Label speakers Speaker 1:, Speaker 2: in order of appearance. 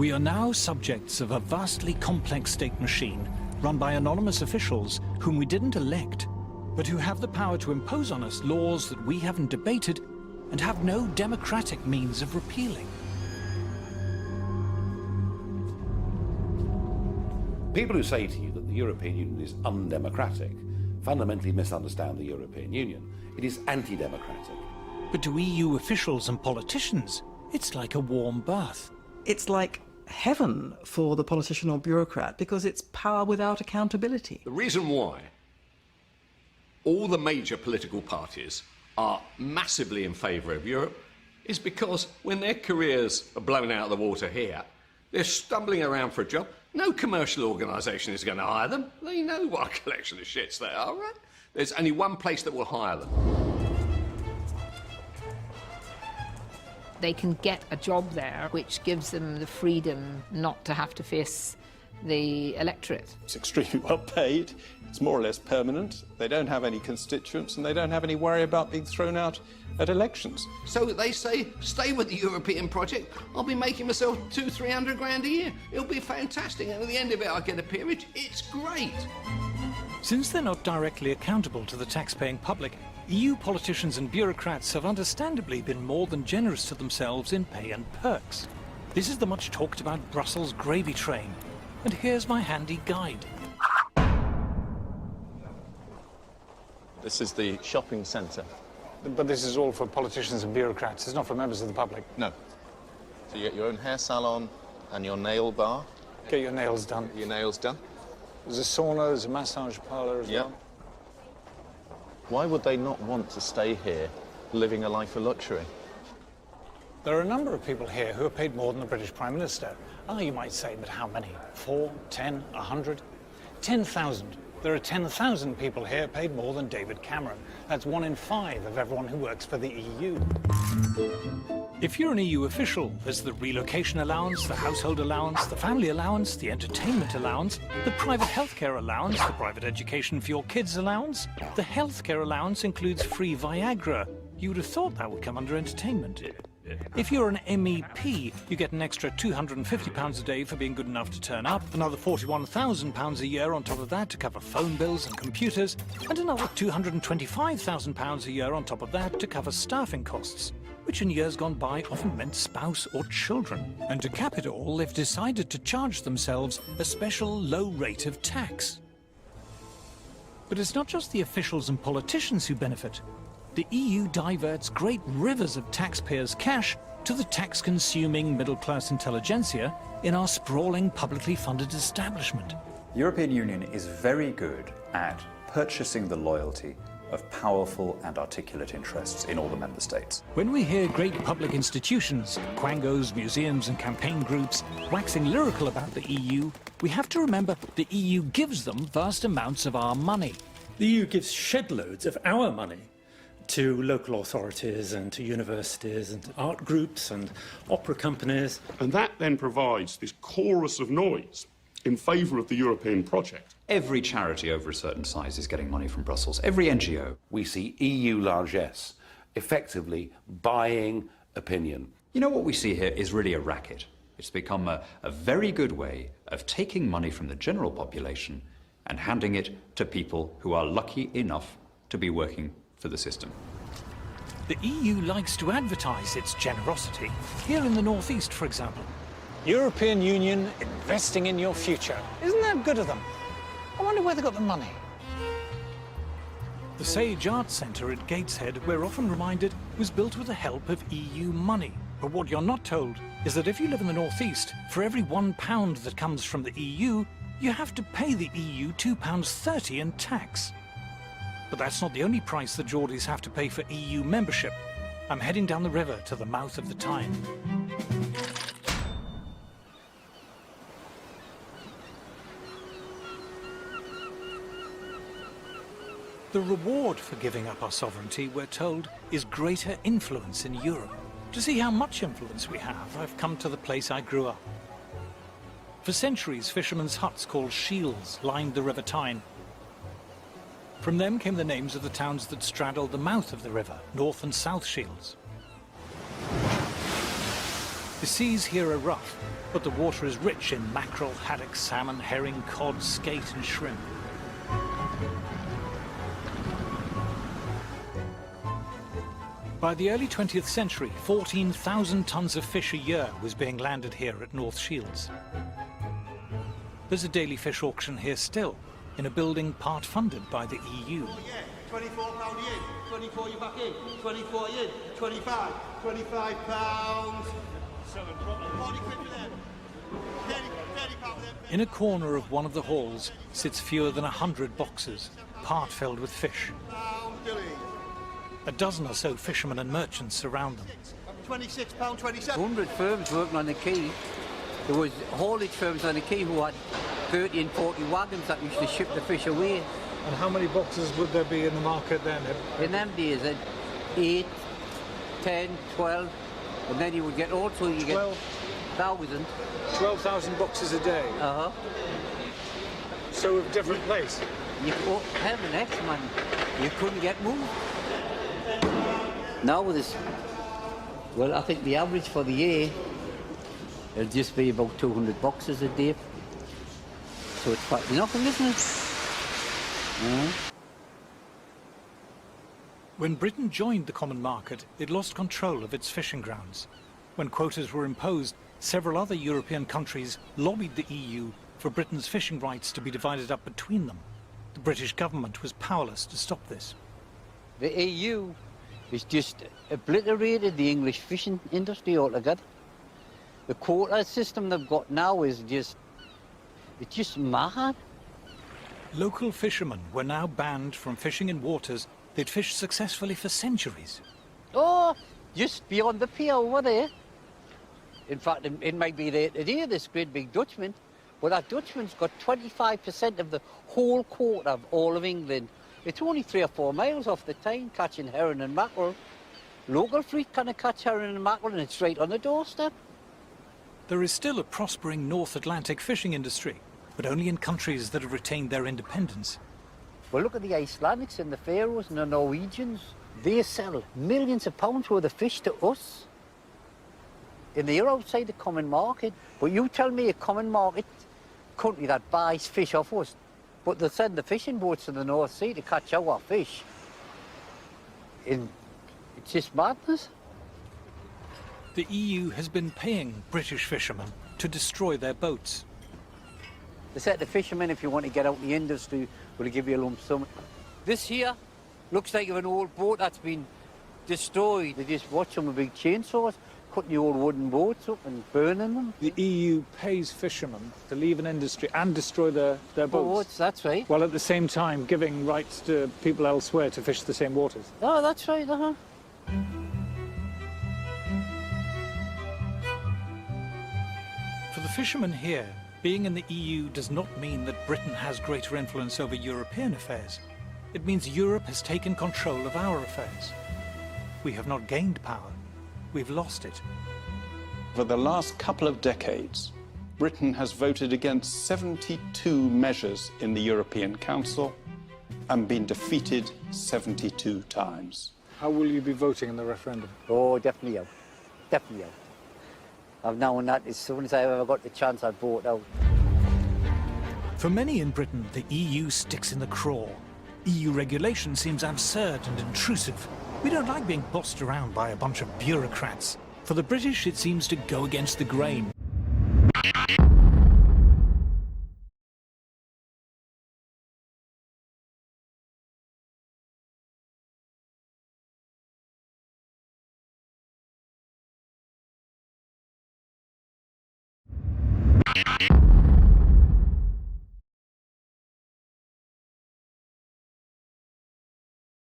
Speaker 1: We are now subjects of a vastly complex state machine run by anonymous officials whom we didn't elect, but who have the power to impose on us laws that we haven't debated and have no democratic means of repealing.
Speaker 2: People who say to you that the European Union is undemocratic fundamentally misunderstand the European Union. It is anti-democratic.
Speaker 1: But to EU officials and politicians, it's like a warm bath.
Speaker 3: It's like heaven for the politician or bureaucrat because it's power without accountability.
Speaker 4: The reason why all the major political parties are massively in favour of Europe is because when their careers are blown out of the water here, they're stumbling around for a job. No commercial organisation is going to hire them. They know what a collection of shits they are, right? There's only one place that will hire them.
Speaker 5: They can get a job there, which gives them the freedom not to have to face the electorate.
Speaker 6: It's extremely well paid, it's more or less permanent, they don't have any constituents and they don't have any worry about being thrown out at elections.
Speaker 4: So they say, stay with the European project, I'll be making myself 200-300 grand a year. It'll be fantastic, and at the end of it I'll get a peerage. It's great.
Speaker 1: Since they're not directly accountable to the tax-paying public, EU politicians and bureaucrats have understandably been more than generous to themselves in pay and perks. This is the much talked about Brussels gravy train. And here's my handy guide.
Speaker 6: This is the shopping centre.
Speaker 7: But this is all for politicians and bureaucrats, it's not for members of the public.
Speaker 6: No. So you get your own hair salon and your nail bar.
Speaker 7: Get your nails done.
Speaker 6: Get your nails done.
Speaker 7: There's a sauna, there's a massage parlour as well.
Speaker 6: Why would they not want to stay here, living a life of luxury?
Speaker 7: There are a number of people here who are paid more than the British Prime Minister. Ah, you might say, but how many? 4, 10, 100? 10,000. There are 10,000 people here paid more than David Cameron. That's 1 in 5 of everyone who works for the EU.
Speaker 1: If you're an EU official, there's the relocation allowance, the household allowance, the family allowance, the entertainment allowance, the private healthcare allowance, the private education for your kids allowance. The healthcare allowance includes free Viagra. You would have thought that would come under entertainment. If you're an MEP, you get an extra £250 a day for being good enough to turn up, another £41,000 a year on top of that to cover phone bills and computers, and another £225,000 a year on top of that to cover staffing costs, which in years gone by often meant spouse or children. And to cap it all, they've decided to charge themselves a special low rate of tax. But it's not just the officials and politicians who benefit. The EU diverts great rivers of taxpayers' cash to the tax-consuming middle-class intelligentsia in our sprawling, publicly funded establishment.
Speaker 8: The European Union is very good at purchasing the loyalty of powerful and articulate interests in all the member states.
Speaker 1: When we hear great public institutions, quangos, museums and campaign groups waxing lyrical about the EU, we have to remember the EU gives them vast amounts of our money.
Speaker 9: The EU gives shed loads of our money to local authorities and to universities and to art groups and opera companies.
Speaker 10: And that then provides this chorus of noise in favour of the European project.
Speaker 8: Every charity over a certain size is getting money from Brussels, every NGO.
Speaker 2: We see EU largesse effectively buying opinion.
Speaker 8: You know, what we see here is really a racket. It's become a very good way of taking money from the general population and handing it to people who are lucky enough to be working for the system.
Speaker 1: The EU likes to advertise its generosity. Here in the northeast, for example.
Speaker 7: European Union investing in your future. Isn't that good of them? I wonder where they got the money.
Speaker 1: The Sage Arts Centre at Gateshead, we're often reminded, was built with the help of EU money. But what you're not told is that if you live in the northeast, for every £1 that comes from the EU, you have to pay the EU £2.30 in tax. But that's not the only price the Geordies have to pay for EU membership. I'm heading down the river to the mouth of the Tyne. The reward for giving up our sovereignty, we're told, is greater influence in Europe. To see how much influence we have, I've come to the place I grew up. For centuries, fishermen's huts called shields lined the River Tyne. From them came the names of the towns that straddled the mouth of the river, North and South Shields. The seas here are rough, but the water is rich in mackerel, haddock, salmon, herring, cod, skate and shrimp. By the early 20th century, 14,000 tons of fish a year was being landed here at North Shields. There's a daily fish auction here still, in a building part funded by the EU.
Speaker 11: £24 in, 24 you back in, 24 in, 25, £25. 40 quid for them. 30 pound for them.
Speaker 1: In a corner of one of the halls sits fewer than 100 boxes, part filled with fish. A dozen or so fishermen and merchants surround them.
Speaker 11: £26, 27.
Speaker 12: 100 firms working on the quay. There was haulage firms on the quay who had 30 and 40 wagons that used to ship the fish away.
Speaker 7: And how many boxes would there be in the market then?
Speaker 12: In them days, 8, 10, 12, and then you would get also, you get 1,000.
Speaker 7: 12,000 boxes a day?
Speaker 12: Uh-huh.
Speaker 7: So of different place?
Speaker 12: You have an X, man. You couldn't get moved. Now with this, well, I think the average for the year, it'll just be about 200 boxes a day. So it's quite nothing, isn't it?
Speaker 1: When Britain joined the common market, it lost control of its fishing grounds. When quotas were imposed, several other European countries lobbied the EU for Britain's fishing rights to be divided up between them. The British government was powerless to stop this.
Speaker 12: The EU has just obliterated the English fishing industry altogether. The quota system they've got now is it's just mad.
Speaker 1: Local fishermen were now banned from fishing in waters they'd fished successfully for centuries.
Speaker 12: Oh, just beyond the pier over there. In fact, it might be there today, this great big Dutchman, but that Dutchman's got 25% of the whole quota of all of England. It's only 3 or 4 miles off the Tyne, catching herring and mackerel. Local fleet can't catch herring and mackerel, and it's right on the doorstep.
Speaker 1: There is still a prospering North Atlantic fishing industry, but only in countries that have retained their independence.
Speaker 12: Well, look at the Icelandics and the Faroes and the Norwegians. They sell millions of pounds worth of fish to us. And they're outside the common market. But you tell me a common market country that buys fish off us, but they send the fishing boats to the North Sea to catch our fish. And it's just madness.
Speaker 1: The EU has been paying British fishermen to destroy their boats.
Speaker 12: They said to fishermen, if you want to get out in the industry, we'll give you a lump sum. This here looks like an old boat that's been destroyed. They just watch them with big chainsaws, cutting the old wooden boats up and burning them.
Speaker 7: The EU pays fishermen to leave an industry and destroy their boats.
Speaker 12: That's right.
Speaker 7: While at the same time giving rights to people elsewhere to fish the same waters.
Speaker 12: Oh, that's right, uh-huh.
Speaker 1: For the fishermen here, being in the EU does not mean that Britain has greater influence over European affairs. It means Europe has taken control of our affairs. We have not gained power, we've lost it.
Speaker 6: For the last couple of decades, Britain has voted against 72 measures in the European Council and been defeated 72 times.
Speaker 7: How will you be voting in the referendum?
Speaker 12: Oh, definitely out. Definitely out. I've known that as soon as I ever got the chance, I'd vote out.
Speaker 1: For many in Britain, the EU sticks in the craw. EU regulation seems absurd and intrusive. We don't like being bossed around by a bunch of bureaucrats. For the British, it seems to go against the grain.